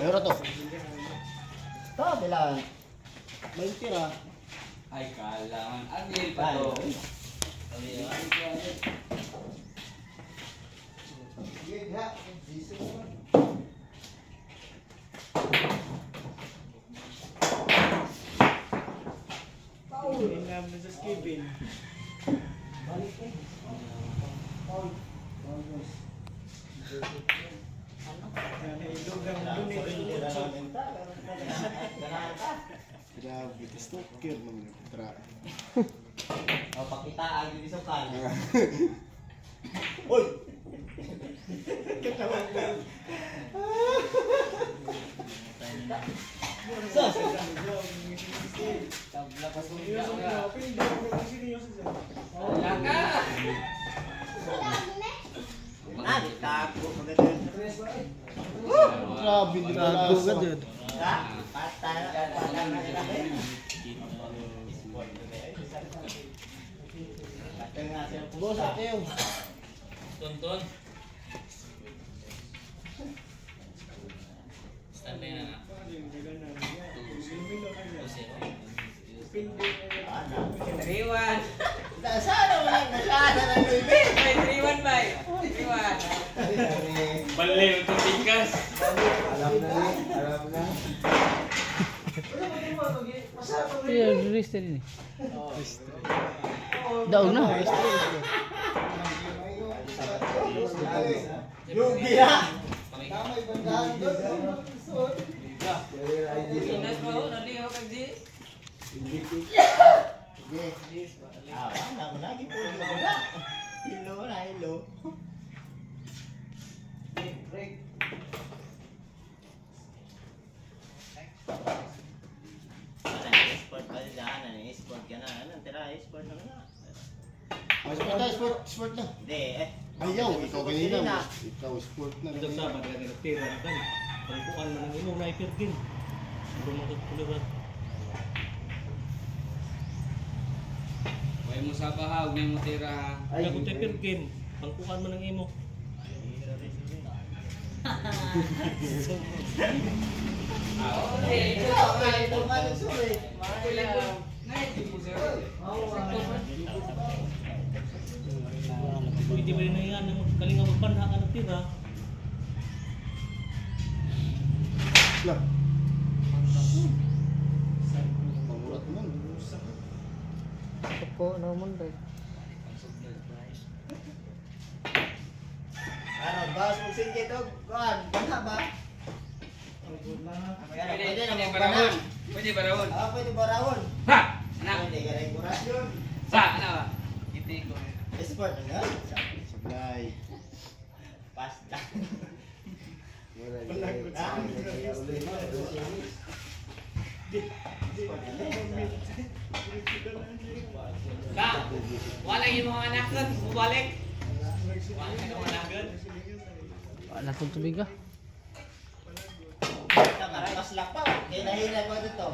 Euro to. Ito, bilang. May tira. Ay, kalangan. Adil pa to. Grabe, stalker naman yung tra. O, pakitaan yung isang kan. Uy! Sus! Laka! Tago. Grabe, di ba lasa? Patay. Boss, ate yung. Tonton. Standby na na. Triwan. Nasaan mo lang? Nasaan ng baby? May Triwan ba? Triwan. Bali, itong tingkas. Alam na. Iya, register ini. Daog na. Yung biya! Pinas pa ho, naliho kag di. Hello. Sport pa dyan, sport ka na. Anong tira, sport na nga. Sport na. Hindi, Ayaw, ikaw kanina. Ikaw, sport na Ito rin. sabat ka nila tira na kan. Pagkuan man ang imong naipir din. Ang magkakuluran. Huwag mo sa bahaw, may mo tira ha. Ay, kung taipir game, pangkuan man ang imo. Pwede ba yun na yan, kalinga magpanha ka ng tira. Lah. Pamulat mo. Toko naman dai. Ano, bas mo sige to, kuan, bana ba? Pwede na mo bana. Pwede barawon. Pwede barawon. Ha! Anak! Pwede ka rin kurasyon. Sa! Ano ba? Kiti ko. Sport na. Sablay. Pasta. Ka! Wala yung mga anak ko. Bumalik. Wala yung mga anak ko. Wala tong tubig ah. Mas lapaw. Hila-hila pa dito.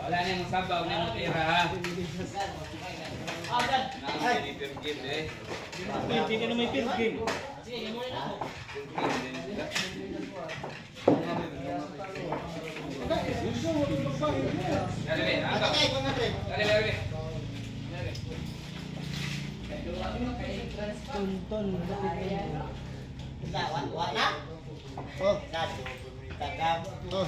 Wala na yung sabaw na yung tira ha. Nakakini per game eh. Pwede ka na may pir game. Dali, ako. Patay ko nga rin. Dali. Tonton. Wala? Oh, Tagam. oh.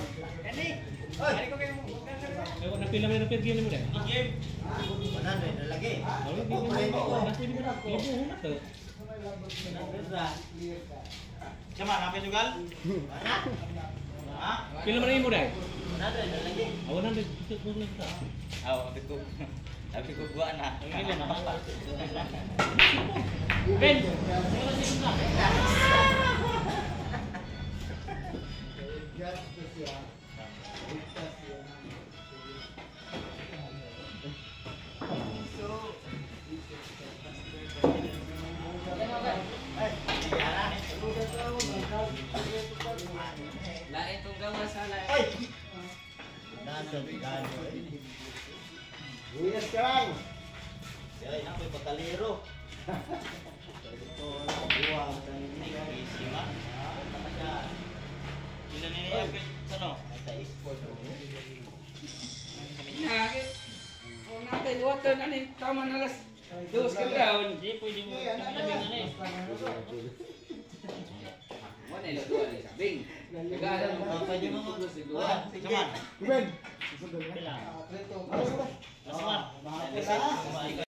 Ewan na pila may pir game mo dai. Game. 100 na lagi. Pwede mo na. Libo na to. Sama, napay sugal? Mana? Ha? Pila man imo dai? 100 na lagi. Awan na dito mo na ta. Sabi ko gua na. Ilan na pa? Ben. Lain tong gawas sa lain. Ay! sa bigano. Huyas ka lang. Kaya ina ko'y pagkaliro. Ito, buwang kanina. Isima. Ilan na niya? Sano? Sa e-sport. Kung natin, water na rin, tama na las. Dos ka ground. Hindi, pwede mo. Labing na eh. Wala na ito, ano sabing. Nagagalan mo. Pwede mo mo. Saman. Ruben. Kailangan. Ano ba? Lasaman. Kumain ka.